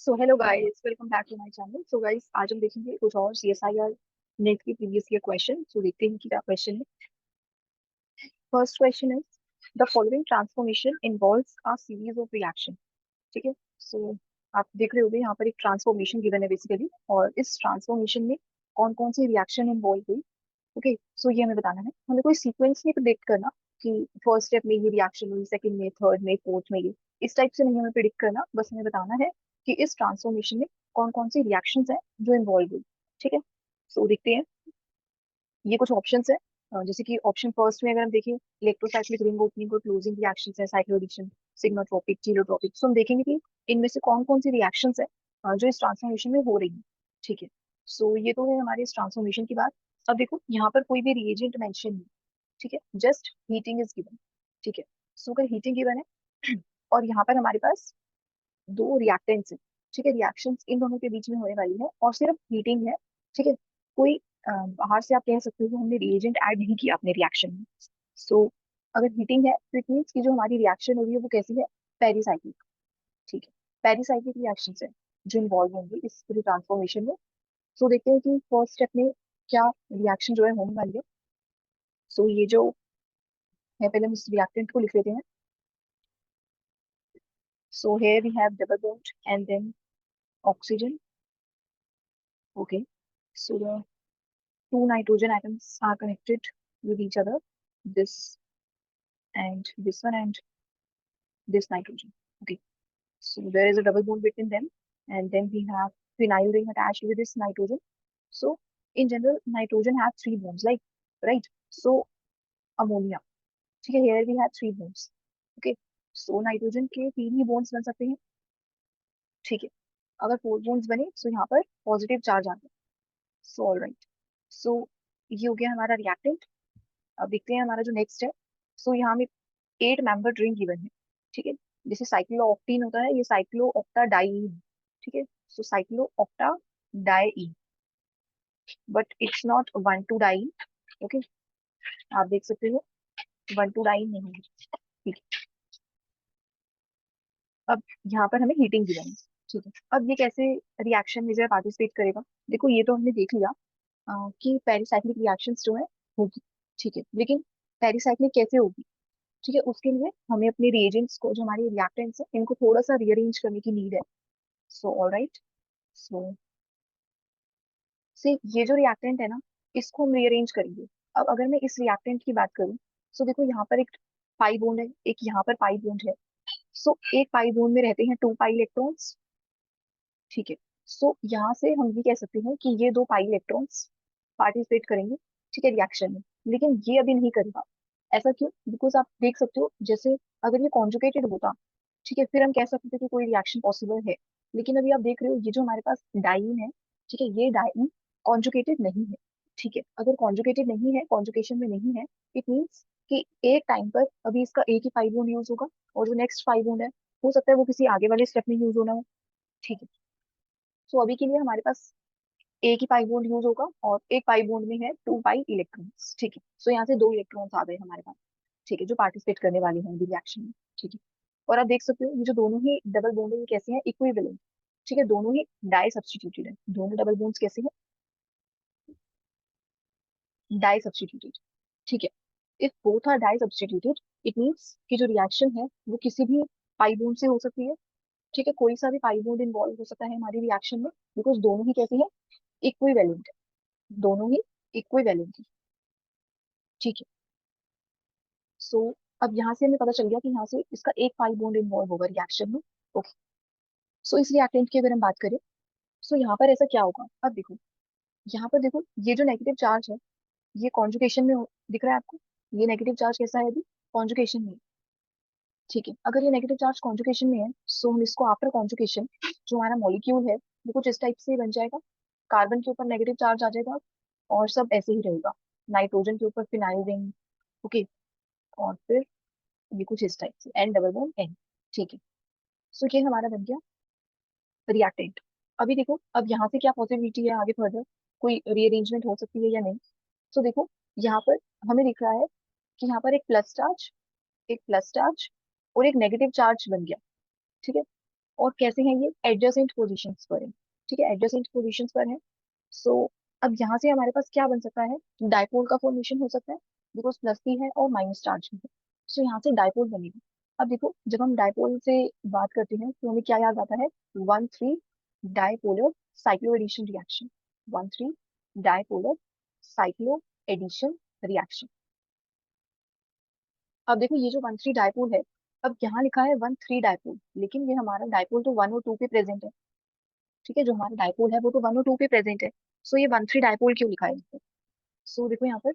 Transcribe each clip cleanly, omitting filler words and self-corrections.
So hello guys, welcome back to my channel. So guys, आज हम देखेंगे कुछ और सीएसआईआर नेट की प्रीवियस ईयर क्वेश्चन। सो देखते हैं कि क्या क्वेश्चन है। First question is the following transformation involves a series of reaction. ठीक है। सो आप देख रहे होंगे यहाँ पर एक ट्रांसफॉर्मेशन गिवन है बेसिकली, और इस ट्रांसफॉर्मेशन में कौन कौन सी रिएक्शन इन्वॉल्व हुई। ओके, सो ये हमें बताना है। हमें कोई सीक्वेंस नहीं प्रिडिक्ट करना कि फर्स्ट स्टेप में ये रिएक्शन हुई, सेकंड में, थर्ड में, फोर्थ में, ये इस टाइप से नहीं हमें प्रिडिक्ट करना। बस हमें बताना है कि इस ट्रांसफॉर्मेशन में कौन कौन सी रिएक्शंस हैं जो इन्वॉल्व हुई। ठीक है। सो देखते हैं। ये कुछ ऑप्शंस है। जैसे कि ऑप्शन फर्स्ट में अगर हम देखें, इलेक्ट्रोसाइक्लिक रिंग ओपनिंग और क्लोजिंग रिएक्शंस है, साइक्लोएडिशन, सिग्माट्रोपिक, जीरोट्रोपिक। सो हम देखेंगे कि इनमें से कौन कौन सी रिएक्शंस है जो इस ट्रांसफॉर्मेशन में हो रही है। ठीक है। सो ये तो है हमारे इस ट्रांसफॉर्मेशन की बात। अब देखो, यहाँ पर कोई भी रिएजेंट मेंशन नहीं। ठीक है, जस्ट हीटिंग इज गिवन। ठीक है। सो अगर हीटिंग गिवन है और यहाँ पर हमारे पास दो रिएक्टेंट्स है। ठीक है, रिएक्शंस इन दोनों के बीच में होने वाली है और सिर्फ हीटिंग है। ठीक है। कोई बाहर से आप कह सकते हो कि हमने रिएजेंट ऐड नहीं किया अपने रिएक्शन में। सो अगर हीटिंग है तो इट मीन्स कि जो हमारी रिएक्शन हो रही है वो कैसी है, पेरिसाइक्लिक। ठीक है, पेरिसाइक्लिक रिएक्शन है जो इन्वॉल्व होंगी इस पूरी ट्रांसफॉर्मेशन में। सो देखते हैं कि फर्स्ट स्टेप में क्या रिएक्शन जो है होने वाली है। सो ये जो है, पहले हम इस रिएक्टेंट को लिख लेते हैं। So here we have double bond and then oxygen. Okay, so the two nitrogen atoms are connected with each other, this and this one and this nitrogen. Okay, so there is a double bond between them, and then we have phenyl ring attached with this nitrogen. So in general, nitrogen have three bonds, like, right? So ammonia. ठीक है, here we have three bonds. Okay, so nitrogen के तीन ही bonds बन सकते हैं। ठीक है, अगर फोर bonds बने तो यहाँ पर पॉजिटिव चार्ज आ गया। So all right. सो ये हो गया हमारा रिएक्टेंट। अब देखते हैं हमारा जो नेक्स्ट है। सो यहाँ में 8 मेंबर रिंग गिवन है। ठीक है, जैसे साइक्लो ऑक्टीन होता है, ये साइक्लो ऑक्टा डाइईन। ठीक है, so cyclooctadiene, but it's not 1,2-डाइईन। ओके, आप देख सकते हो 1,2-डाइईन नहीं है। ठीक है। अब यहाँ पर हमें हीटिंग गिवन है। ठीक है, अब ये कैसे रिएक्शन में जो है पार्टिसिपेट करेगा। देखो, ये तो हमने देख लिया कि पेरिसाइक्लिक रिएक्शंस जो है होगी। ठीक है, लेकिन पेरिसाइक्लिक कैसे होगी। ठीक है, उसके लिए हमें अपने रिएजेंट्स को, जो हमारे रिएक्टेंट्स हैं, इनको थोड़ा सा रीअरेंज करने की नीड है। So all right. सो से ये जो रिएक्टेंट है ना, इसको हम रीअरेंज करेंगे। अब अगर मैं इस रिएक्टेंट की बात करूँ, सो देखो यहाँ पर एक पाई बॉन्ड है, एक यहाँ पर पाई बॉन्ड है। सो एक पाई बॉन्ड में रहते हैं 2 पाई इलेक्ट्रॉन्स। ठीक है, सो यहाँ से हम ये कह सकते हैं कि ये 2 पाई इलेक्ट्रॉन्स पार्टिसिपेट करेंगे, ठीक है, रिएक्शन में। लेकिन ये अभी नहीं करेगा। ऐसा क्यों? बिकॉज आप देख सकते हो, जैसे अगर ये कॉन्जुगेटेड होता, ठीक है, फिर हम कह सकते थे कि कोई रिएक्शन पॉसिबल है। लेकिन अभी आप देख रहे हो, ये जो हमारे पास डाइईन है, ठीक है, ये डाइईन कॉन्जुगेटेड नहीं है। ठीक है, अगर कॉन्जुगेटेड नहीं है, कॉन्जुगेशन में नहीं है, इट मीन्स कि एक टाइम पर अभी इसका एक ही पाई बॉन्ड यूज होगा, और जो नेक्स्ट पाई बॉन्ड है, हो सकता है वो किसी आगे वाले स्टेप में यूज होना हो। ठीक है, सो अभी के लिए हमारे पास एक ही पाई बॉन्ड यूज होगा, और एक पाई बॉन्ड में है 2 पाई इलेक्ट्रॉन्स। ठीक है, सो यहाँ से 2 इलेक्ट्रॉन्स आ गए हमारे पास। ठीक है, जो पार्टिसिपेट करने वाले होंगे रिएक्शन में। ठीक है, और आप देख सकते हो ये जो दोनों ही डबल बॉन्ड है, ये कैसे हैं, इक्विवेलेंट। ठीक है, दोनों ही डाई सब्स्टिट्यूटेड है। दोनों डबल बॉन्ड्स कैसे हैं, डाई सब्स्टिट्यूटेड। ठीक है, if both are disubstituted, it means कि जो रिएक्शन है वो किसी भी पाई बॉन्ड से हो सकती है। ठीक है, कोई सा भी पाई बॉन्ड इन्वॉल्व हो सकता है हमारी रिएक्शन में, बिकॉज दोनों ही कैसे हैं, इक्विवेलेंट है। दोनों ही इक्विवेलेंट है। ठीक है। सो अब यहाँ से हमें पता चल गया कि यहाँ से इसका एक पाई बॉन्ड इन्वॉल्व होगा रिएक्शन में। ओके, सो इस रिएक्टेंट की अगर हम बात करें, सो यहाँ पर ऐसा क्या होगा। अब देखो, यहाँ पर देखो, ये जो नेगेटिव चार्ज है, ये कॉन्जुगेशन में दिख रहा है आपको। ये नेगेटिव चार्ज कैसा है, अभी कॉन्जुगेशन में है। ठीक है, अगर ये नेगेटिव चार्ज कॉन्जुगेशन में है, सो हम इसको आफ्टर कॉन्जुगेशन जो हमारा मॉलिक्यूल है वो कुछ इस टाइप से बन जाएगा। कार्बन के ऊपर नेगेटिव चार्ज आ जाएगा, और सब ऐसे ही रहेगा। नाइट्रोजन के ऊपर फिनाइल रिंग। ओके, और फिर ये कुछ इस टाइप से एन डबल बॉन्ड एन। ठीक है, सो ये हमारा बन गया रिएक्टेंट। अभी देखो, अब यहाँ से क्या पॉसिबिलिटी है आगे फर्दर, कोई रीअरेंजमेंट हो सकती है या नहीं। सो देखो, यहाँ पर हमें दिख रहा है कि यहाँ पर एक प्लस चार्ज, एक प्लस चार्ज और एक नेगेटिव चार्ज बन गया। ठीक है, और कैसे हैं ये, एडजेसेंट पोजीशंस पर है। ठीक है, एडजेसेंट पोजीशंस पर है। सो अब यहाँ से हमारे पास क्या बन सकता है, डाइपोल का फॉर्मेशन हो सकता है, बिकॉज प्लस भी है और माइनस चार्ज भी है। सो यहाँ से डाइपोल बनेगा। अब देखो, जब हम डाइपोल से बात करते हैं तो हमें क्या याद आता है, 1 3 dipolar cycloaddition reaction, 1 3 dipolar cycloaddition reaction. अब देखो ये जो 1 3 डाइपोल है, अब यहाँ लिखा है 1 3 डाइपोल, लेकिन ये हमारा डाइपोल तो 1 और 2 पे प्रेजेंट है। ठीक है, जो हमारा डाइपोल है वो तो 1 और 2 पे प्रेजेंट है। सो ये 1 3 डाइपोल क्यों लिखा है यहाँ पर? सो देखो यहाँ पर,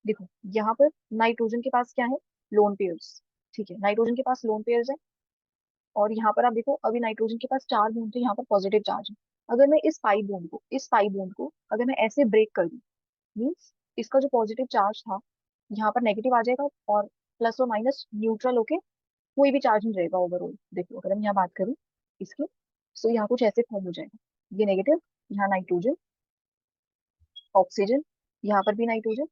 देखो यहाँ पर नाइट्रोजन के पास क्या है, लोन पेयर्स। ठीक है, नाइट्रोजन के पास लोन पेयर्स है। और यहाँ पर आप देखो, अभी नाइट्रोजन के पास 4 बॉन्ड थे, यहाँ पर पॉजिटिव चार्ज है। अगर मैं इस पाई बॉन्ड को अगर मैं ऐसे ब्रेक कर दूं, मीन्स इसका जो पॉजिटिव चार्ज था यहाँ पर नेगेटिव आ जाएगा, और प्लस और माइनस न्यूट्रल होके कोई भी चार्ज नहीं रहेगा ओवरऑल। देखो अगर हम यहाँ बात करूँ इसकी, सो यहाँ कुछ ऐसे फॉर्म हो जाएगा, ये नेगेटिव, यहाँ नाइट्रोजन, ऑक्सीजन, यहाँ पर भी नाइट्रोजन,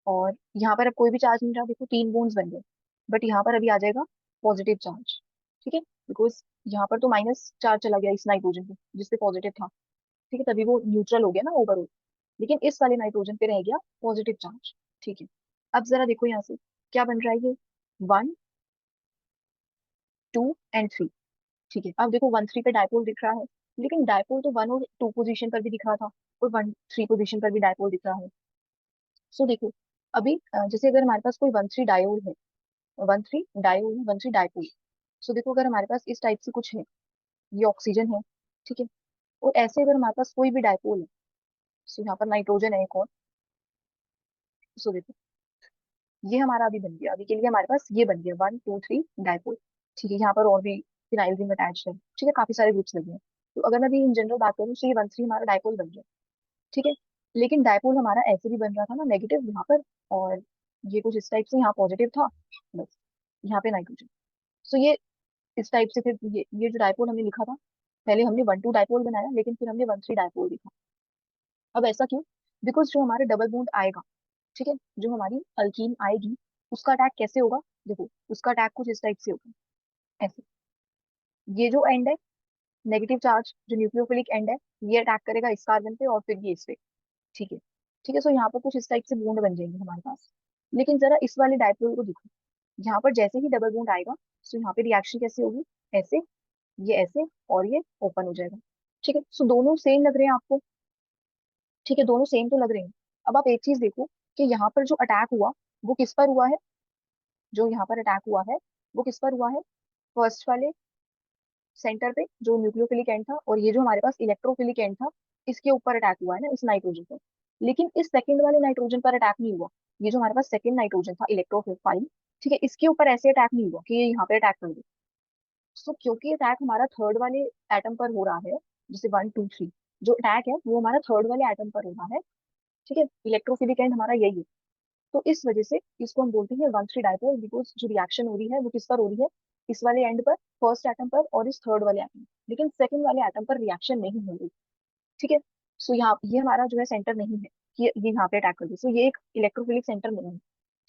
और यहाँ पर अब कोई भी चार्ज नहीं रहा, देखो 3 बॉन्ड्स बन गए। बट यहाँ पर अभी आ जाएगा पॉजिटिव चार्ज। ठीक है, बिकॉज यहाँ पर तो माइनस चार्ज चला गया इस नाइट्रोजन पे जिसपे पॉजिटिव था। ठीक है, तभी वो न्यूट्रल हो गया ना ओवरऑल। लेकिन इस वाले नाइट्रोजन पे रह गया पॉजिटिव चार्ज। ठीक है, अब जरा देखो यहाँ से क्या बन रहा है, ये 1 2 एंड 3। ठीक है, अब देखो 1 3 पे डायपोल दिख रहा है, लेकिन डायपोल तो 1 और 2 पोजीशन पर भी दिख रहा था, और 1 3 पोजीशन पर भी डायपोल दिख रहा है। सो देखो, अभी जैसे अगर हमारे पास कोई 1 3 डायोल है, 1 3 डायोल है, 1 3 डायपोल। सो देखो अगर हमारे पास इस टाइप से कुछ है, ये ऑक्सीजन है। ठीक है, और ऐसे अगर हमारे पास कोई भी डायपोल है, सो यहाँ पर नाइट्रोजन है एक और। सो देखो, ये हमारा अभी बन गया, अभी के लिए हमारे पास ये बन गया 1 2 3 डायपोल। ठीक है, यहाँ पर और भी फिनाइल रिंग अटैच है। ठीक है, काफी सारे ग्रुप्स लगे हैं। तो अगर मैं अभी इन जनरल बात करूँ तो ये 1 3 हमारा डायपोल बन गया। ठीक है, लेकिन डायपोल हमारा ऐसे भी बन रहा था ना, नेगेटिव यहाँ पर, और ये कुछ इस टाइप से यहाँ पॉजिटिव था, बस यहाँ पे नाइट्रोजन। सो ये इस टाइप से, फिर ये जो डायपोल हमने लिखा था, पहले हमने 1 2 डायपोल बनाया, लेकिन फिर हमने 1 3 डायपोल लिखा। अब ऐसा क्यों, बिकॉज जो हमारा डबल बॉन्ड आएगा, ठीक है, जो हमारी अल्कीन आएगी, उसका अटैक कैसे होगा, देखो उसका अटैक कुछ इस टाइप से होगा, ऐसे। ये जो एंड है, नेगेटिव चार्ज जो न्यूक्लियोफिलिक एंड है, ये अटैक करेगा इस कार्बन पे और फिर ये इस पे। ठीक है, ठीक है, सो यहाँ पर कुछ इस टाइप से बॉन्ड बन जाएंगे हमारे पास। लेकिन जरा इस वाले डायपोल को देखो, यहाँ पर जैसे ही डबल बॉन्ड आएगा, सो यहाँ पे रिएक्शन कैसे होगी, ऐसे, ये ऐसे, और ये ओपन हो जाएगा। ठीक है, सो दोनों सेम लग रहे हैं आपको। ठीक है, दोनों सेम तो लग रहे हैं। अब आप एक चीज देखो कि यहाँ पर जो अटैक हुआ वो किस पर हुआ है, जो यहाँ पर अटैक हुआ है वो किस पर हुआ है, फर्स्ट वाले सेंटर पे जो न्यूक्लियोफिलिक एंड था, और ये जो हमारे पास इलेक्ट्रोफिलिक एंड था, इसके ऊपर अटैक हुआ है ना, इस नाइट्रोजन पर। लेकिन इस सेकंड वाले नाइट्रोजन पर अटैक नहीं हुआ। ये जो हमारे पास सेकंड नाइट्रोजन था, इलेक्ट्रोफाइल, ठीक है, इसके ऊपर ऐसे अटैक नहीं हुआ कि ये यहाँ पे अटैक कर दे। सो क्योंकि अटैक हमारा थर्ड वाले एटम पर हो रहा है, जैसे 1 2 3, जो अटैक है वो हमारा थर्ड वाले एटम पर हो रहा है। ठीक है, इलेक्ट्रोफिलिक एंड हमारा यही है। तो इस वजह से इसको हम बोलते हैं 1 3 डायपोल, बिकॉज जो रिएक्शन हो रही है वो किस पर हो रही है, इस वाले एंड पर, फर्स्ट एटम पर, और इस थर्ड वाले एटम, लेकिन सेकंड वाले एटम पर रिएक्शन नहीं हो रही। ठीक है, सो यहाँ ये हमारा जो है सेंटर नहीं है कि ये यहाँ पे अटैक कर दे। सो ये एक इलेक्ट्रोफिलिक सेंटर नहीं है।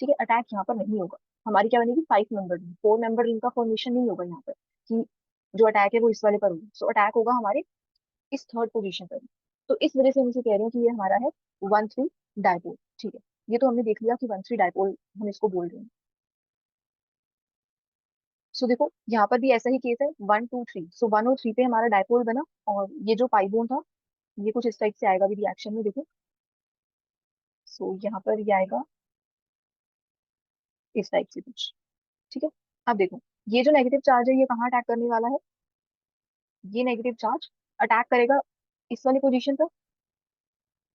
ठीक है, अटैक यहाँ पर नहीं होगा। हमारी क्या बनेगी, 5 मेंबर रिंग, 4 मेंबर रिंग का फॉर्मेशन नहीं होगा यहाँ पर, कि जो अटैक है वो इस वाले पर होगा। सो अटैक होगा हमारे इस थर्ड पोजीशन पर। तो इस वजह से हम इसे कह रहे हैं कि ये हमारा है 1 3 डायपोल। ठीक है, ये तो हमने देख लिया कि 1 3 डायपोल हम इसको बोल रहे हैं। सो देखो यहाँ पर भी ऐसा ही केस है, 1 2 3। सो 1 और 3 पे हमारा डायपोल बना, और ये जो पाइबोन था, ये कुछ इस टाइप से आएगा भी रिएक्शन में, देखो। सो यहाँ पर ये आएगा इस टाइप से कुछ। ठीक है, अब देखो ये जो नेगेटिव चार्ज है ये कहाँ अटैक करने वाला है, ये नेगेटिव चार्ज अटैक करेगा इस वाली पोजीशन पर।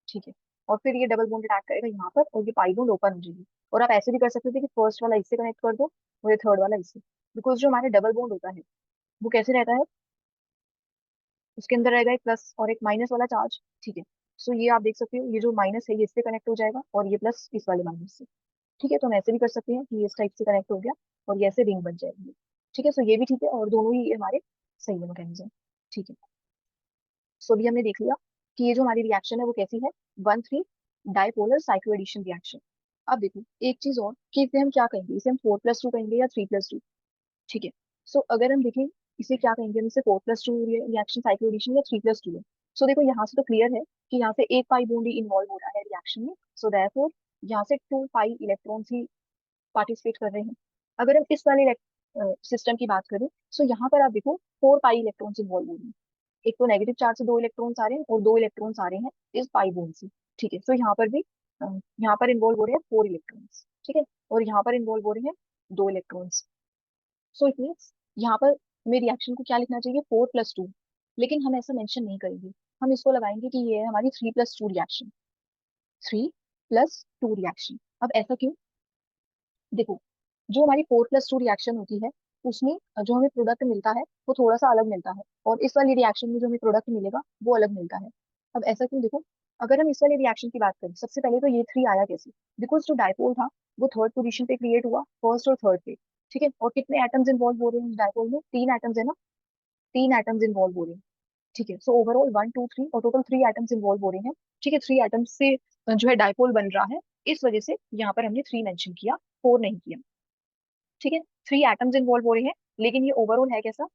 ठीक है, और फिर ये डबल बॉन्ड अटैक करेगा यहाँ पर, और ये पाई बॉन्ड ओपन हो जाएगी। और आप ऐसे भी कर सकते थे कि फर्स्ट वाला इससे कनेक्ट कर दो, और ये थर्ड वाला इससे। बिकॉज जो हमारे डबल बॉन्ड होता है वो कैसे रहता है, उसके अंदर रहेगा एक प्लस और एक माइनस वाला चार्ज। ठीक है, सो ये आप देख सकते हो, ये जो माइनस है ये इससे कनेक्ट हो जाएगा, और ये प्लस इस वाले माइनस से। ठीक है, तो हम ऐसे भी कर सकते हैं कि ये इस टाइप से कनेक्ट हो गया, और ये ऐसे रिंग बन जाएगी। ठीक है, सो ये भी ठीक है, और दोनों ही हमारे सही है मैकेनिज्म। ठीक है, सो अभी हमने देख लिया कि ये जो हमारी रिएक्शन है वो कैसी है, 1 3 डाइपोलर साइक्लो एडिशन रिएक्शन। अब देखो एक चीज और, कि इसे हम क्या कहेंगे, इसे हम 4 + 2 कहेंगे या 3 + 2। ठीक है, सो अगर हम देखें इसे क्या कहेंगे, हम इसे 4+2 रिएक्शन साइक्लो एडिशन या 3+2 है। सो देखो यहाँ से तो क्लियर है कि यहाँ से एक पाई बॉन्ड ही इन्वॉल्व हो रहा है रिएक्शन में। सो देयरफॉर यहाँ से 2 पाई इलेक्ट्रॉन्स ही पार्टिसिपेट कर रहे हैं। अगर हम इस वाले सिस्टम की बात करें, सो यहाँ पर आप देखो 4 पाई इलेक्ट्रॉन्स इन्वॉल्व हो रहे हैं। एक तो नेगेटिव चार्ज से 2 इलेक्ट्रॉन्स आ रहे हैं और 2 इलेक्ट्रॉन्स आ रहे हैं इस पाई बॉन्ड से। ठीक है, सो यहाँ पर भी यहाँ पर इन्वॉल्व हो रहे हैं 4 इलेक्ट्रॉन्स। ठीक है, और यहाँ पर इन्वॉल्व हो रहे हैं 2 इलेक्ट्रॉन्स। सो इट मीन्स यहाँ पर हमें रिएक्शन को क्या लिखना चाहिए, 4+2। लेकिन हम ऐसा मेंशन नहीं करेंगे, हम इसको लगाएंगे कि ये है हमारी 3+2 रिएक्शन। 3+2 रिएक्शन। अब ऐसा क्यों, देखो जो हमारी 4+2 रिएक्शन होती है उसमें जो हमें प्रोडक्ट मिलता है वो थोड़ा सा अलग मिलता है, और इस वाली रिएक्शन में जो हमें प्रोडक्ट मिलेगा वो अलग मिलता है। अब ऐसा क्यों, देखो अगर हम इस वाली रिएक्शन की बात करें, सबसे पहले तो ये 3 आया कैसे, बिकॉज जो डायपोल था वो थर्ड पोजीशन पे क्रिएट हुआ, फर्स्ट और थर्ड पे। ठीक है, और कितने एटम्स इन्वॉल्व हो रहे हैं डायपोल में, 3 एटम्स है ना, 3 एटम्स इन्वॉल्व हो रहे हैं। ठीक है, सो ओवरऑल 1 2 3 और टोटल 3 एटम्स इन्वॉल्व हो रहे हैं। ठीक है, 3 एटम्स से जो है डायपोल बन रहा है, इस वजह से यहाँ पर हमने 3 मेंशन किया, 4 नहीं किया। ठीक है, 3 एटम्स इन्वॉल्व हो रहे हैं, लेकिन ये ओवरऑल है कैसा,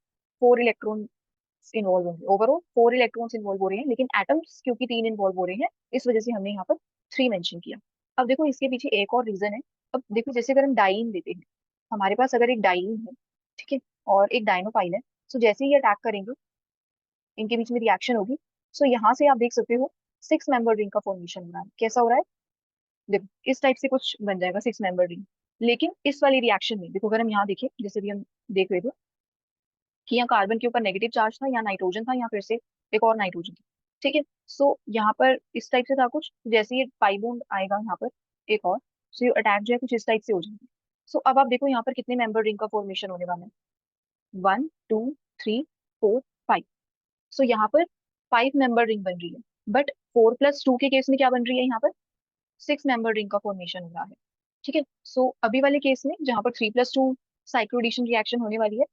4 इलेक्ट्रॉन इन्वॉल्व होंगे, ओवरऑल 4 इलेक्ट्रॉन्स इन्वॉल्व हो रहे हैं, लेकिन एटम्स क्योंकि 3 इन्वॉल्व हो रहे हैं, इस वजह से हमने यहाँ पर 3 मेंशन किया। अब देखो इसके पीछे एक और रीजन है। अब देखो जैसे अगर हम डाइन लेते हैं, हमारे पास अगर एक डाइन है, ठीक है, और एक डाइनोफाइल है, तो जैसे ही अटैक करेंगे इनके बीच में रिएक्शन होगी। सो यहाँ से आप देख सकते हो 6 मेंबर रिंग का फॉर्मेशन हो रहा है। कैसा हो रहा है, देखो इस टाइप से कुछ बन जाएगा 6 मेंबर रिंग। लेकिन इस वाली रिएक्शन में देखो, अगर हम यहाँ देखें, जैसे भी हम देख रहे थे कि यहाँ कार्बन के ऊपर नेगेटिव चार्ज था, यहाँ नाइट्रोजन था, यहाँ फिर से एक और नाइट्रोजन था। ठीक है, सो यहाँ पर इस टाइप से था कुछ, जैसे ये पाई बॉन्ड आएगा यहाँ पर एक और, सो ये अटैक जो है कुछ इस टाइप से हो जाएगा। सो अब आप देखो यहाँ पर कितने मेंबर रिंग का फॉर्मेशन होने वाला है, 1 2 3 4 5। सो यहाँ पर 5 मेंबर रिंग बन रही है, बट 4+2 के केस में क्या बन रही है, यहाँ पर 6 मेंबर रिंग का फॉर्मेशन हो रहा है। ठीक है, सो अभी वाले केस में जहाँ पर 3+2 साइक्लोएडिशन रिएक्शन होने वाली है,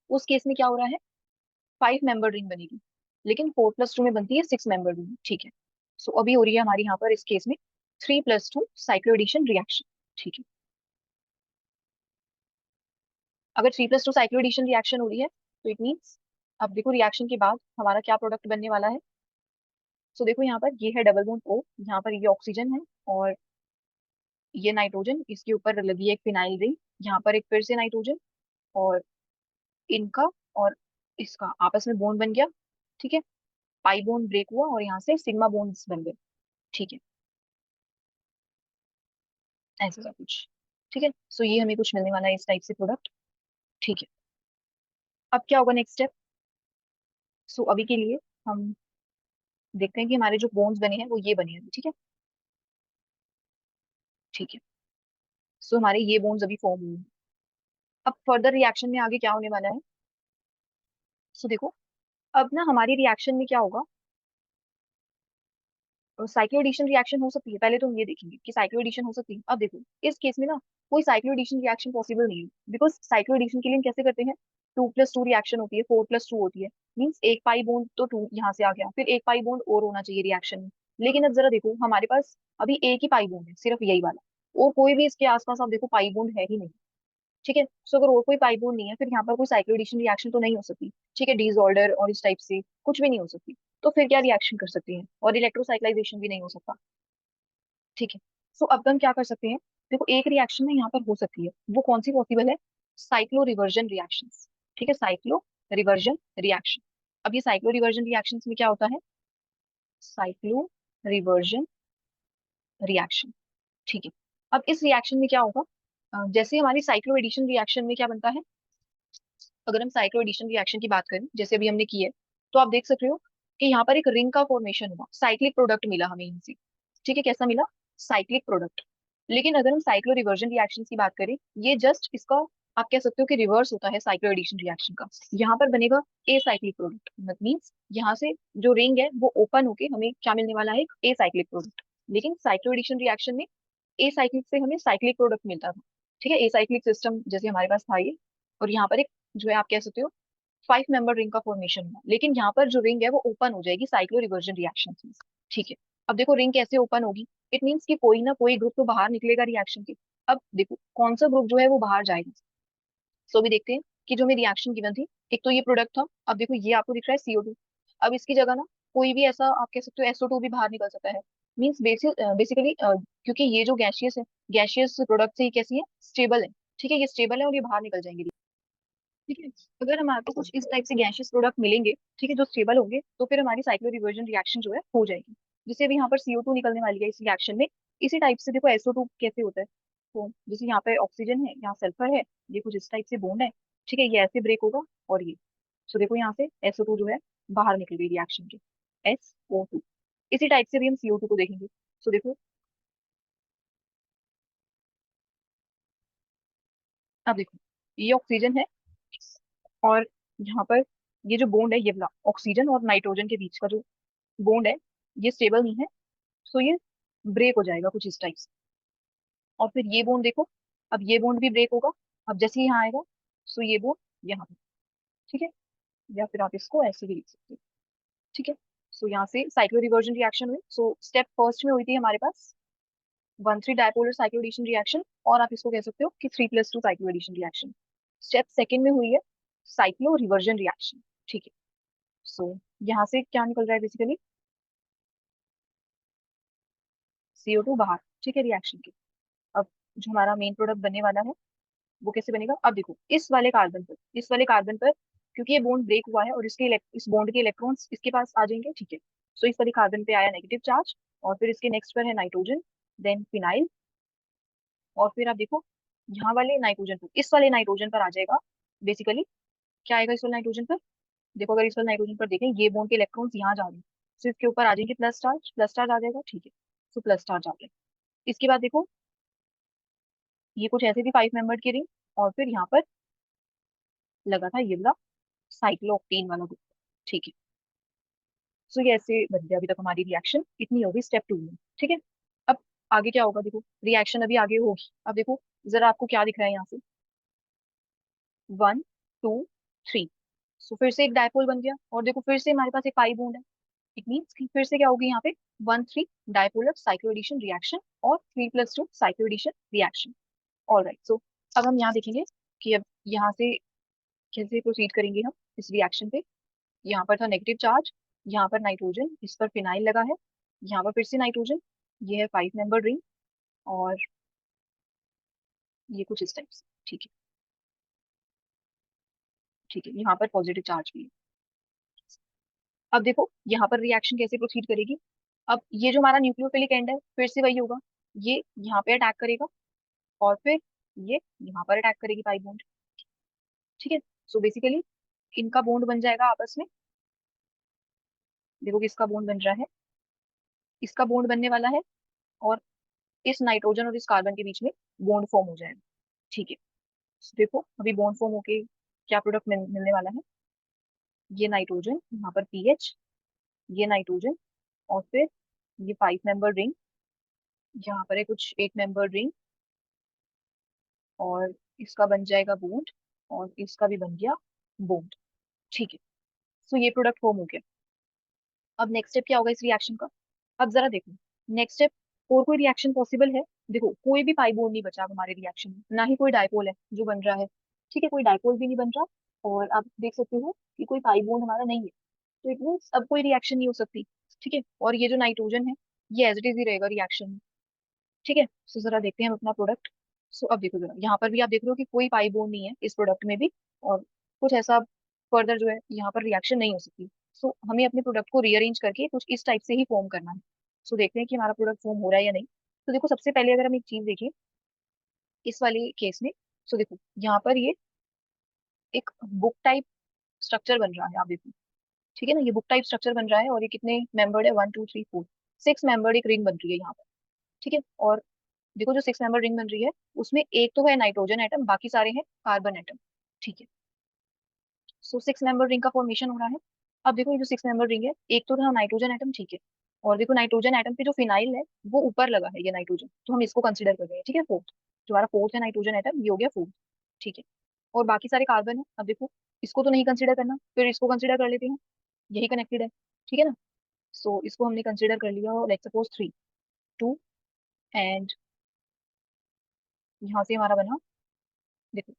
उस केस में क्या हो रहा है, 5 मेंबर रिंग बनेगी, लेकिन 4+2 में बनती है 6 मेंबर रिंग। ठीक है, सो अभी हो रही है हमारी यहाँ पर इस केस में 3+2 साइक्लोएडिशन रिएक्शन। ठीक है, अगर 3+2 साइक्लोएडिशन रिएक्शन हो रही है तो इट मीन्स, अब देखो रिएक्शन के बाद हमारा क्या प्रोडक्ट बनने वाला है। सो देखो यहाँ पर ये है डबल बॉन्ड O, यहाँ पर ये ऑक्सीजन है और ये नाइट्रोजन, इसके ऊपर लगी है एक फिनाइल रिंग, यहाँ पर एक फिर से नाइट्रोजन, और इनका और इसका आपस में बॉन्ड बन गया। ठीक है, पाई बॉन्ड ब्रेक हुआ और यहाँ से सिग्मा बॉन्ड्स बन गए। ठीक है, ऐसा सब कुछ। ठीक है, सो ये हमें कुछ मिलने वाला है इस टाइप से प्रोडक्ट। ठीक है, अब क्या होगा नेक्स्ट स्टेप। सो अभी के लिए हम देखते हैं कि हमारे जो बॉन्ड्स बने हैं वो ये बने हैं। ठीक है, ठीक है, सो हमारे ये बॉन्ड्स अभी फॉर्म हुए हैं। अब फर्दर रिएक्शन में आगे क्या होने वाला है, सो देखो अब ना हमारी रिएक्शन में क्या होगा, साइक्लो एडिशन रिएक्शन हो सकती है, पहले तो हम ये देखेंगे कि साइक्लो एडिशन हो सकती है। अब देखो इस केस में ना कोई साइक्लो एडिशन रिएक्शन पॉसिबल नहीं है, बिकॉज साइक्लो एडिशन के लिए हम कैसे करते हैं, 2+2 रिएक्शन होती है, 4+2 होती है। मीन्स एक पाई बॉन्ड तो 2 यहाँ से आ गया, फिर एक पाई बॉन्ड और होना चाहिए रिएक्शन में। लेकिन अब जरा देखो हमारे पास अभी एक ही पाई बॉन्ड है, सिर्फ यही वाला, और कोई भी इसके आसपास आप देखो पाई बॉन्ड है ही नहीं। ठीक है, सो अगर और कोई पाई बॉन्ड नहीं है, फिर यहाँ पर कोई साइक्लो एडिशन रिएक्शन तो नहीं हो सकती। ठीक है, डिसऑर्डर और इस टाइप से कुछ भी नहीं हो सकती। तो फिर क्या रिएक्शन कर सकती है, और इलेक्ट्रोसाइक्लाइजेशन भी नहीं हो सकता। ठीक है, सो अब हम क्या कर सकते हैं, देखो एक रिएक्शन में यहाँ पर हो सकती है, वो कौन सी पॉसिबल है, साइक्लो रिवर्जन रिएक्शन। ठीक है, साइक्लो रिवर्जन रिएक्शन। अब ये साइक्लो रिवर्जन रिएक्शन में क्या होता है, साइक्लो रिवर्जन रिएक्शन। ठीक है, अब इस रिएक्शन में क्या होगा, जैसे हमारी साइक्लो एडिशन रिएक्शन में क्या बनता है, अगर हम साइक्लो एडिशन रिएक्शन की बात करें जैसे अभी हमने की है, तो आप देख सकते हो कि यहाँ पर एक रिंग का फॉर्मेशन हुआ, साइक्लिक प्रोडक्ट मिला हमें इनसे। ठीक है, कैसा मिला, साइक्लिक प्रोडक्ट। लेकिन अगर हम साइक्लो रिवर्जन रिएक्शन की बात करें, ये जस्ट इसका आप कह सकते हो कि रिवर्स होता है साइक्लो एडिशन रिएक्शन का। यहाँ पर बनेगा ए साइक्लिक प्रोडक्ट, मीन्स यहाँ से जो रिंग है वो ओपन होके हमें क्या मिलने वाला है, एक ए साइक्लिक प्रोडक्ट। लेकिन साइक्लो एडिशन रिएक्शन में ए साइक्लिक से हमें साइक्लिक प्रोडक्ट मिलता था। ठीक है, ए साइक्लिक सिस्टम जैसे हमारे पास था ये, और यहाँ पर एक जो है आप कह सकते हो 5 मेंबर रिंग का फॉर्मेशन हुआ, लेकिन यहाँ पर जो रिंग है वो ओपन हो जाएगी साइक्लो रिवर्जन रिएक्शन से। ठीक है, अब देखो रिंग कैसे ओपन होगी, इट मीन्स कि कोई ना कोई ग्रुप तो बाहर निकलेगा रिएक्शन के। अब देखो कौन सा ग्रुप जो है वो बाहर जाएगा, सो भी देखते हैं। कि जो मेरी रिएक्शन गिवन थी, एक तो ये प्रोडक्ट था, अब देखो ये आपको दिख रहा है CO2। अब इसकी जगह ना कोई भी ऐसा आप कह सकते हो SO2 भी बाहर निकल सकता है। मीन्स बेसिकली क्योंकि ये जो गैशियस है, गैशियस प्रोडक्ट से ही कैसी है, स्टेबल है। ठीक है, ये स्टेबल है और ये बाहर निकल जाएंगे। ठीक है, अगर हमारे को कुछ इस टाइप से गैशियस प्रोडक्ट मिलेंगे, ठीक है, जो स्टेबल होंगे, तो फिर हमारी साइक्लो रिवर्जन रिएक्शन जो है हो जाएगी। जैसे अभी यहाँ पर CO2 निकलने वाली है इस रिएक्शन में, इसी टाइप से देखो SO2 कैसे होता है। तो जैसे यहाँ पे ऑक्सीजन है, यहाँ सल्फर है, ये कुछ इस टाइप से बॉन्ड है। ठीक है, ये ऐसे ब्रेक होगा और ये, तो देखो यहाँ से SO2 जो है बाहर निकल गई रिएक्शन के, SO2। इसी टाइप से भी हम CO2 को देखेंगे। तो देखो, अब देखो, ये ऑक्सीजन है और यहाँ पर ये जो बॉन्ड है, ये वाला ऑक्सीजन और नाइट्रोजन के बीच का जो बॉन्ड है, ये स्टेबल नहीं है। सो ये ब्रेक हो जाएगा कुछ इस टाइप से। और फिर ये बॉन्ड देखो, अब ये बॉन्ड भी ब्रेक होगा। अब जैसे ही यहाँ आएगा, सो ये बॉन्ड यहाँ पे। ठीक है, या फिर आप इसको ऐसे भी लिख सकते हो। ठीक है, सो यहाँ से साइक्लो रिवर्जन रिएक्शन हुई। सो स्टेप फर्स्ट में हुई थी हमारे पास 1,3 डायपोलर साइक्लो एडिशन रिएक्शन, और आप इसको कह सकते हो कि 3+2 cycloaddition reaction. Step second में हुई है साइक्लो रिवर्जन रिएक्शन। ठीक है, सो यहाँ से क्या निकल रहा है बेसिकली, CO2 बाहर। ठीक है, रिएक्शन के। अब जो हमारा मेन प्रोडक्ट बनने वाला है, वो कैसे बनेगा, अब देखो इस वाले कार्बन पर क्योंकि ये बॉन्ड ब्रेक हुआ है और इस बॉन्ड के इलेक्ट्रॉन्स इसके पास आ जाएंगे। ठीक है, सो इस वाले कार्बन पे आया नेगेटिव चार्ज, और फिर इसके नेक्स्ट पर है नाइट्रोजन, देन फिनाइल, और फिर आप देखो यहाँ वाले नाइट्रोजन पर, इस वाले नाइट्रोजन पर आ जाएगा बेसिकली, क्या आएगा इस वाले नाइट्रोजन पर। देखो, अगर इस वाले नाइट्रोजन पर देखें, ये बॉन्ड के इलेक्ट्रॉन्स यहाँ जा रहे हैं, तो इसके ऊपर आ जाएंगे प्लस चार्ज आ जाएगा। ठीक है, सो प्लस चार्ज आ गया। इसके बाद देखो, ये कुछ ऐसे थी 5 मेंबर्ड की रिंग, और फिर यहाँ पर लगा था ये वाला साइक्लोऑक्टेन वाला ग्रुप। ठीक है, सो ये ऐसे बन गया। अभी तक हमारी रिएक्शन इतनी होगी स्टेप 2 में। ठीक है, अब आगे क्या होगा, देखो रिएक्शन अभी आगे होगी। अब देखो जरा, आपको क्या दिख रहा है यहाँ से, 1 2 3। सो फिर से एक डायपोल बन गया, और देखो फिर से हमारे पास एक पाई बॉन्ड है। इट मीन्स कि फिर से क्या होगी यहाँ पे, 1 3 डायपोलर साइक्लो एडिशन रिएक्शन और 3+2 cycloaddition reaction. All right, so अब हम यहाँ देखेंगे कि अब यहाँ से कैसे प्रोसीड करेंगे हम इस रिएक्शन पे। यहाँ पर था नेगेटिव चार्ज, यहाँ पर नाइट्रोजन, इस पर फिनाइल लगा है, यहाँ पर फिर से नाइट्रोजन, ये है 5 मेंबर रिंग, और ये कुछ इस टाइप से। ठीक है, ठीक है, यहाँ पर पॉजिटिव चार्ज भी है। अब देखो यहाँ पर रिएक्शन कैसे प्रोसीड करेगी। अब ये जो हमारा न्यूक्लियोफिलिक एंड है, फिर से वही होगा, ये यहाँ पे अटैक करेगा, और फिर ये यहाँ पर अटैक करेगी पाई बॉन्ड। ठीक है, सो बेसिकली इनका बॉन्ड बन जाएगा आपस में। देखो किसका बॉन्ड बन रहा है, इसका बॉन्ड बनने वाला है, और इस नाइट्रोजन और इस कार्बन के बीच में बॉन्ड फॉर्म हो जाएगा। ठीक है, देखो अभी बॉन्ड फॉर्म होके क्या प्रोडक्ट मिलने वाला है, ये नाइट्रोजन, यहाँ पर पीएच, ये नाइट्रोजन, और फिर ये 5 मेंबर रिंग, यहाँ पर है कुछ 8 मेंबर रिंग, और इसका बन जाएगा बॉन्ड, और इसका भी बन गया बॉन्ड। ठीक है, सो ये प्रोडक्ट फॉर्म हो गया। अब नेक्स्ट स्टेप क्या होगा इस रिएक्शन का, अब जरा देखो नेक्स्ट स्टेप, और कोई रिएक्शन पॉसिबल है। देखो कोई भी पाई बॉन्ड नहीं बचा अब हमारे रिएक्शन में, ना ही कोई डायपोल है जो बन रहा है। ठीक है, कोई डायपोल भी नहीं बन रहा, और आप देख सकते हो कि कोई पाई बॉन्ड हमारा नहीं है, तो इट मीन्स अब कोई रिएक्शन नहीं हो सकती। ठीक है, और ये जो नाइट्रोजन है, ये एज इट इज ही रहेगा रिएक्शन में। ठीक है, सो जरा देखते हैं हम अपना प्रोडक्ट। सो अब देखो जरा, यहाँ पर भी आप देख रहे हो कि कोई पाई बॉन्ड नहीं है इस प्रोडक्ट में भी, और कुछ ऐसा फर्दर जो है यहाँ पर रिएक्शन नहीं हो सकती। सो हमें अपने प्रोडक्ट को रीअरेंज करके कुछ इस टाइप से ही फॉर्म करना है। सो देखते हैं कि हमारा प्रोडक्ट फॉर्म हो रहा है या नहीं। तो देखो सबसे पहले अगर हम एक चीज देखें इस वाले केस में, सो देखो यहाँ पर ये एक बुक टाइप स्ट्रक्चर बन रहा है, आप देखो। ठीक है ना, ये बुक टाइप स्ट्रक्चर बन रहा है, और ये कितने मेंबर्ड है, 1 2 3 4, 6 मेंबर्ड एक रिंग बन रही है यहाँ पर। ठीक है, और देखो जो 6 मेंबर रिंग बन रही है, उसमें एक तो है नाइट्रोजन एटम, बाकी सारे हैं कार्बन एटम। ठीक है, सो 6 मेंबर रिंग का फॉर्मेशन हो रहा है। अब देखो ये जो 6 मेंबर रिंग है, एक तो था नाइट्रोजन एटम। ठीक है, और देखो नाइट्रोजन एटम पे जो फिनाइल है, वो ऊपर लगा है, ये नाइट्रोजन, तो हम इसको कंसिडर कर रहे हैं। ठीक है, फोर्थ, जो हमारा फोर्थ है नाइट्रोजन एटम, ये हो गया फोर्थ। ठीक है, और बाकी सारे कार्बन है। अब देखो इसको तो नहीं कंसिडर करना, फिर इसको कंसिडर कर लेते हैं, यही कनेक्टेड है। ठीक है ना, सो इसको हमने कंसिडर कर लिया, लेट्स सपोज 3 2, एंड यहाँ से हमारा बना, देखो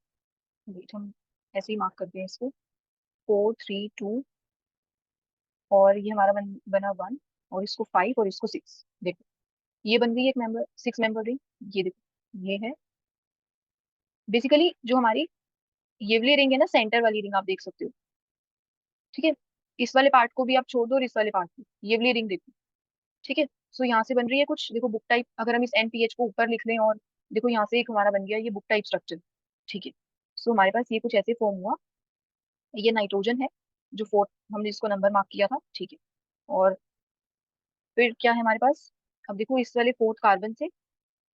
वेट हम ऐसे ही मार्क करते हैं इसको, 4 3 2, और ये हमारा बना 1, और इसको 5 और इसको 6। देखो ये बन गई एक मेंबर 6 मेंबर रिंग। ये देखो ये है बेसिकली जो हमारी ये वाली रिंग है ना, सेंटर वाली रिंग आप देख सकते हो। ठीक है, इस वाले पार्ट को भी आप छोड़ दो और इस वाले पार्ट को, ये वाली रिंग देखो। ठीक है, सो यहाँ से बन रही है कुछ, देखो बुक टाइप, अगर हम इस एनपीएच को ऊपर लिख लें, और देखो यहाँ से एक हमारा बन गया ये बुक टाइप स्ट्रक्चर। ठीक है, सो हमारे पास ये कुछ ऐसे फॉर्म हुआ। ये नाइट्रोजन है, जो फोर्थ हमने इसको नंबर मार्क किया था। ठीक है, और फिर क्या है हमारे पास, अब देखो इस वाले फोर्थ कार्बन से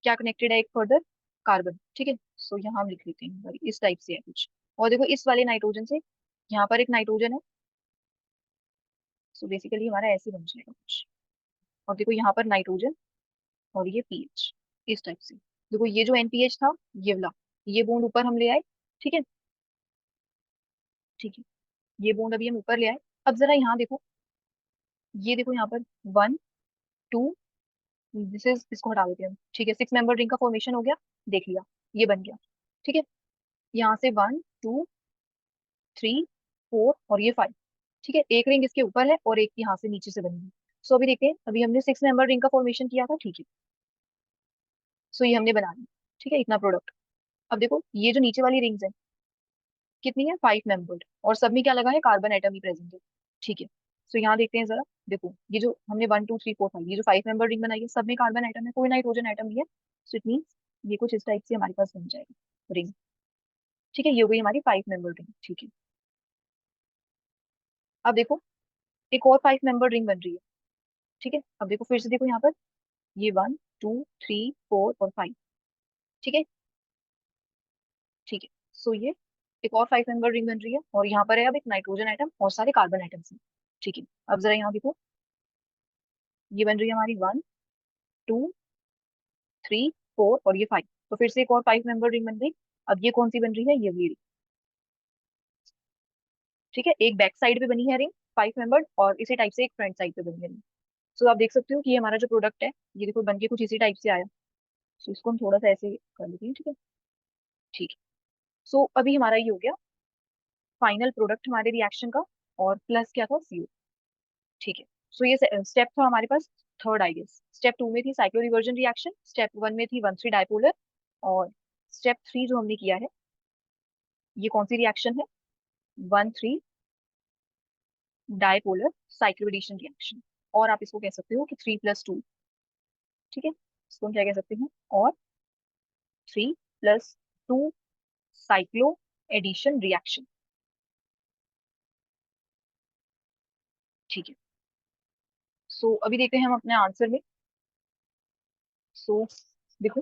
क्या कनेक्टेड है, एक फर्दर कार्बन। ठीक है, सो यहाँ हम लिख लेते हैं भाई, इस टाइप से है कुछ। और देखो इस वाले नाइट्रोजन से यहाँ पर एक नाइट्रोजन है, सो बेसिकली हमारा ऐसे बन जाएगा कुछ। और देखो यहाँ पर नाइट्रोजन, और ये पीएच, इस टाइप से। देखो ये जो एनपीएच था, ये वाला, ये बॉन्ड ऊपर हम ले आए। ठीक है, ठीक है, ये बॉन्ड अभी हम ऊपर ले आए। अब जरा यहाँ देखो, ये देखो यहाँ पर 1 2, दिस इज, इसको हटा देते हैं हम। ठीक है, 6 मेंबर रिंग का फॉर्मेशन हो गया, देख लिया, ये बन गया। ठीक है, यहाँ से 1 2 3 4 और ये 5। ठीक है, एक रिंग इसके ऊपर है और एक यहाँ से नीचे से बनी है। सो अभी देखते हैं, अभी हमने 6 मेंबर रिंग का फॉर्मेशन किया था। ठीक है, सो ये हमने बना लिया। ठीक है, इतना प्रोडक्ट। अब देखो ये जो नीचे वाली रिंग्स है, कितनी है, 5 मेंबर्ड, और सब में क्या लगा है, कार्बन एटम ही प्रेजेंट है। ठीक है, सो यहाँ देखते हैं जरा। देखो ये जो हमने 1 2 3 4 5, ये जो 5 मेंबर रिंग बनाई है, सब में कार्बन एटम है, कोई नाइट्रोजन एटम नहीं है। सो इट मीन्स ये कुछ इस टाइप से हमारे पास बन जाएगा रिंग। ठीक है, ये हो गई हमारी 5 मेंबर रिंग। ठीक है, अब देखो एक और 5 मेंबर रिंग बन रही है। ठीक है, अब देखो फिर से देखो यहाँ पर, ये 1 2 3 4 और 5। ठीक है, ठीक है, सो ये एक और 5 मेंबर रिंग बन रही है, और यहाँ पर है अब एक नाइट्रोजन आइटम और सारे कार्बन आइटम्स हैं। ठीक है, अब जरा यहाँ देखो, ये बन रही है हमारी 1 2 3 4 और ये 5। तो फिर से एक और 5 मेंबर रिंग बन गई। अब ये कौन सी बन रही है, ये वाली रिंग। ठीक है, एक बैक साइड पे बनी है रिंग 5 मेंबर, और इसी टाइप से एक फ्रंट साइड पे बनी है रिंग। सो आप देख सकते हो कि ये हमारा जो प्रोडक्ट है, ये देखो बन के कुछ इसी टाइप से आया। सो इसको हम थोड़ा सा ऐसे कर लेते हैं। ठीक है, ठीक है, सो अभी हमारा ये हो गया फाइनल प्रोडक्ट हमारे रिएक्शन का, और प्लस क्या था, CO। ठीक है, सो ये स्टेप था हमारे पास थर्ड, आई गेस। स्टेप 2 में थी साइक्लो रिवर्जन रिएक्शन, स्टेप 1 में थी 1 3 डाइपोलर, और स्टेप 3 जो हमने किया है, ये कौन सी रिएक्शन है, 1 3 डाइपोलर साइक्लोएडिशन रिएक्शन। और आप इसको कह सकते हो कि 3 + 2। ठीक है, इसको हम क्या कह सकते हैं, और 3 + 2 साइक्लो एडिशन रिएक्शन। ठीक है, सो अभी देखते हैं हम अपने आंसर में। सो देखो,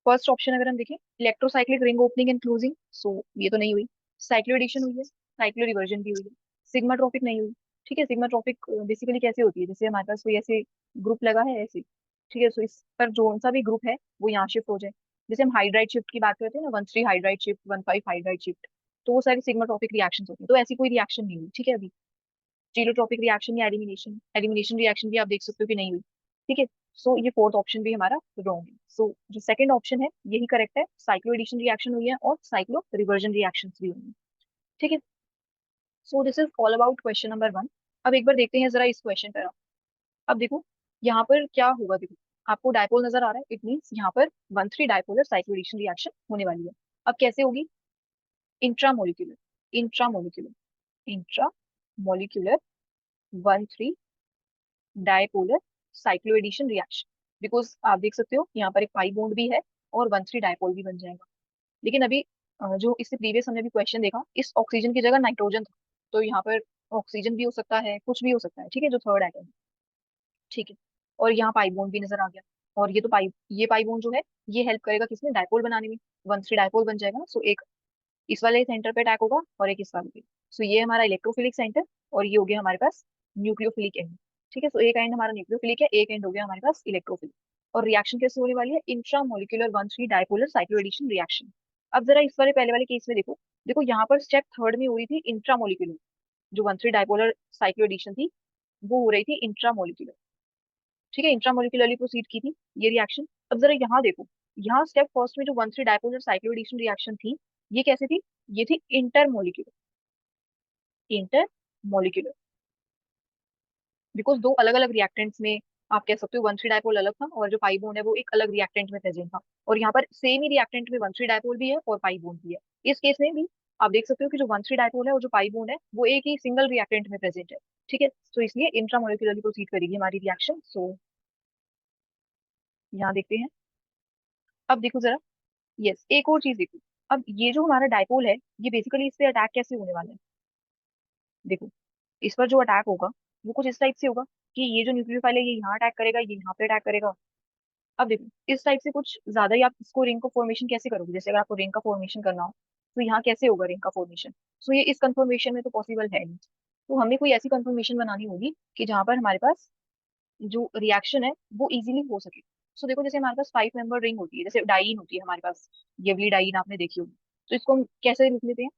फर्स्ट ऑप्शन अगर हम देखें, electrocyclic ring opening and closing, so ये तो नहीं हुई। साइक्लो एडिशन हुई है, साइक्लो रिवर्जन भी हुई है, सिग्मा ट्रॉपिक नहीं हुई। ठीक है, सिग्मा ट्रॉपिक बेसिकली कैसे होती है, जैसे हमारे पास कोई ऐसे ग्रुप लगा है ऐसे। ठीक है, सो इस पर जो सा भी ग्रुप है वो यहाँ शिफ्ट हो जाए। जैसे हम हाइड्राइड शिफ्ट की बात करते हैं ना, 1 3 हाइड्राइड शिफ्ट, 1 5 हाइड्राइड शिफ्ट, तो वो सारी सिग्मा ट्रॉपिक रिएक्शन होती है। तो ऐसी कोई रिएक्शन नहीं हुई। ठीक है, अभी स्टीरियोट्रॉपिक रिएक्शन या एलिमिनेशन एलिमिनेशन रिएक्शन भी आप देख सकते हो कि नहीं हुई। ठीक है, सो ये फोर्थ ऑप्शन भी हमारा रॉन्ग है। सो जो सेकंड ऑप्शन है यही करेक्ट है, साइक्लो एडिशन रिएक्शन हुई है और साइक्लो रिवर्जन रिएक्शंस भी हुई है। ठीक है, so this is all about question number 1। अब एक बार देखते हैं जरा इस क्वेश्चन पर। अब देखो यहाँ पर क्या होगा, देखो आपको डायपोल नजर आ रहा है, इट मीन्स यहाँ पर 1 3 डायपोलर साइक्लो एडिशन रिएक्शन होने वाली है। अब कैसे होगी, intramolecular, intramolecular, intramolecular 1 3 dipolar cycloaddition reaction. Because आप देख सकते हो यहाँ पर एक पाई बॉन्ड भी है, और 1 3 डायपोल भी बन जाएगा। लेकिन अभी जो इससे प्रीवियस हमने अभी क्वेश्चन देखा, इस ऑक्सीजन की जगह नाइट्रोजन था, तो यहाँ पर ऑक्सीजन भी हो सकता है, कुछ भी हो सकता है। ठीक है, जो थर्ड आइटम है। ठीक है, और यहाँ पाई बॉन्ड भी नजर आ गया। और ये तो ये पाई बॉन्ड जो है, ये हेल्प करेगा किसमें, डायपोल बनाने में। 1 3 डायपोल बन जाएगा ना, सो एक इस वाले सेंटर पे अटैक होगा और एक इस वाले पे। सो ये हमारा इलेक्ट्रोफिलिक सेंटर, और ये हो गया हमारे पास न्यूक्लियोफिलिक एंड। ठीक है, सो एक एंड हमारा न्यूक्लियोफिलिक है, एक एंड हो गया हमारे पास इलेक्ट्रोफिलिक। और रिएक्शन कैसे होने वाली है, intra molecular 1 3 dipolar cycloaddition reaction. अब जरा इस वाले पहले वाले केस में देखो, देखो यहाँ पर स्टेप थर्ड में हुई थी इंट्रामोलिकुलर, जो 1 3 डायपोलर साइक्लोएडिशन थी वो हो रही थी इंट्रामोलिकुलर। ठीक है, इंट्रामोलिकुलरली प्रोसीड की थी ये रिएक्शन। अब जरा यहाँ देखो, यहाँ स्टेप फर्स्ट में जो 1 3 डायपोलर साइक्लोएडिशन रिएक्शन थी, ये कैसे थी, ये थी इंटरमोलिक्यूलर। इंटरमोलिक्यूलर बिकॉज दो अलग अलग रिएक्टेंट्स में आप कह सकते हो वन थ्री डायपोल अलग था और जो पाई बॉन्ड है वो एक अलग रिएक्टेंट में प्रेजेंट था। और यहाँ पर सेम ही रिएक्टेंट में वन थ्री डायपोल भी है और पाई बॉन्ड भी है। इस केस में भी आप देख सकते हो कि जो वन थ्री डायपोल है और जो पाई बॉन्ड है वो एक ही सिंगल रिएक्टेंट में प्रेजेंट है। ठीक है, तो इसलिए इंट्रामोलिकुलरली प्रोसीड करेगी हमारी रिएक्शन। सो यहाँ देखते हैं। अब देखो जरा, यस एक और चीज देखो। अब ये जो हमारा डायपोल है ये बेसिकली इस पे अटैक कैसे होने वाला है। देखो, इस पर जो अटैक होगा वो कुछ इस टाइप से होगा कि ये जो न्यूक्लियोफाइल है ये यहाँ अटैक करेगा, ये यहाँ पे अटैक करेगा। अब देखो, इस टाइप से कुछ ज्यादा ही आप इसको रिंग का फॉर्मेशन कैसे करोगे। जैसे अगर आपको रिंग का फॉर्मेशन करना हो तो यहाँ कैसे होगा रिंग का फॉर्मेशन। सो ये इस कंफर्मेशन में तो पॉसिबल है नहीं। तो हमें कोई ऐसी कंफर्मेशन बनानी होगी कि जहाँ पर हमारे पास जो रिएक्शन है वो इजीली हो सके। सो देखो, जैसे हमारे पास 5 मेंबर रिंग होती है, जैसे डाइन होती है हमारे पास, ये वाली डाइन आपने देखी होगी। तो इसको हम कैसे लिख लेते हैं,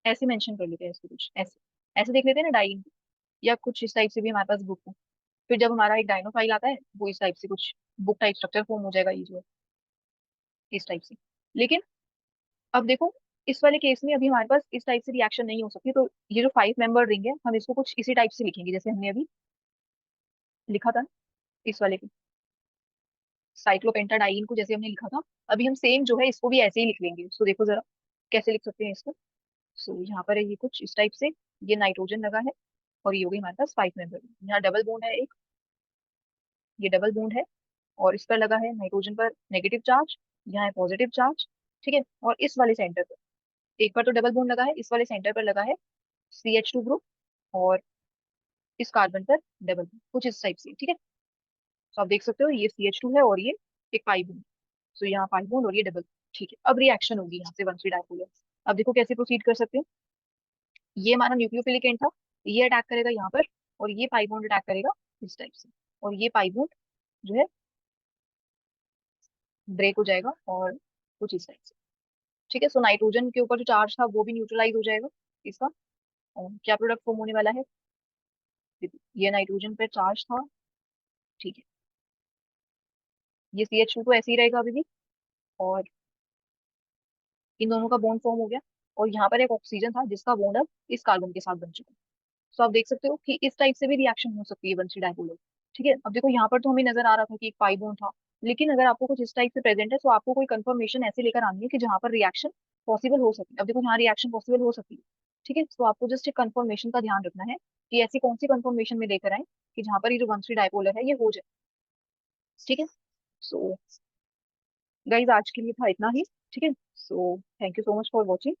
ऐसे मेंशन कर लेते हैं इसको, कुछ ऐसे ऐसे देख लेते हैं ना डाइन, या कुछ इस टाइप से भी हमारे पास बुक हो। फिर जब हमारा एक डायनोफाइल आता है वो इस टाइप से कुछ बुक टाइप स्ट्रक्चर फॉर्म हो जाएगा, ये जो है इस टाइप से। लेकिन अब देखो, इस वाले केस में अभी हमारे पास इस टाइप से रिएक्शन नहीं हो सकती। तो ये जो 5 मेंबर रिंग है हम इसको कुछ इसी टाइप से लिखेंगे जैसे हमने अभी लिखा था ना, इस वाले को साइक्लोपेंटाडाइन को जैसे हमने लिखा था। अभी हम सेम जो है इसको भी ऐसे ही लिख लेंगे। सो देखो जरा कैसे लिख सकते हैं इसको। सो यहाँ पर है ये कुछ इस टाइप से, ये नाइट्रोजन लगा है और ये हो गई हमारे पास 5 मेंबर। यहाँ डबल बॉन्ड है एक, ये डबल बॉन्ड है और इस पर लगा है नाइट्रोजन पर नेगेटिव चार्ज, यहाँ है पॉजिटिव चार्ज। ठीक है, और इस वाले सेंटर पर एक पर तो डबल बॉन्ड लगा है, इस वाले सेंटर पर लगा है CH2 ग्रुप और इस कार्बन पर डबल बॉन्ड कुछ इस टाइप से। ठीक है, तो आप देख सकते हो ये CH2 है और ये एक पाई बॉन्ड। तो यहाँ पाई बॉन्ड और ये डबल। ठीक है, अब रिएक्शन होगी यहाँ से वन थ्री डायपोलर। अब देखो कैसे प्रोसीड कर सकते हैं। ये हमारा न्यूक्लियोफिलिक एंड था, ये अटैक करेगा यहाँ पर और ये पाई बॉन्ड अटैक करेगा इस टाइप से। और ये पाई बॉन्ड जो है ब्रेक हो जाएगा और कुछ इस टाइप से। ठीक है, सो नाइट्रोजन के ऊपर जो चार्ज था वो भी न्यूट्रलाइज हो जाएगा इसका। और क्या प्रोडक्ट फॉर्म होने वाला है, ये नाइट्रोजन पे चार्ज था। ठीक है, ये CH2 तो ऐसे ही रहेगा अभी भी और इन दोनों का बॉन्ड फॉर्म हो गया। और यहाँ पर एक ऑक्सीजन था जिसका बॉन्ड अब इस कार्बन के साथ बन चुका है। तो आप देख सकते हो कि इस टाइप से भी रिएक्शन हो सकती है वन थ्री डायपोलर। ठीक है, अब देखो यहाँ पर तो हमें नजर आ रहा था कि एक पाई बॉन्ड था, लेकिन अगर आपको कुछ इस टाइप से प्रेजेंट है तो आपको कोई कंफर्मेशन ऐसे लेकर आनी है कि जहाँ पर रिएक्शन पॉसिबल हो सकती है। अब देखो यहाँ रिएक्शन पॉसिबल हो सकती है। ठीक है, तो आपको जस्ट एक कंफर्मेशन का ध्यान रखना है कि ऐसी कौन सी कंफर्मेशन में लेकर आए कि जहाँ पर ये जो वन थ्री डायपोलर है ये हो जाए। ठीक है, सो गाइज आज के लिए था इतना ही। ठीक है, so thank you so much for watching.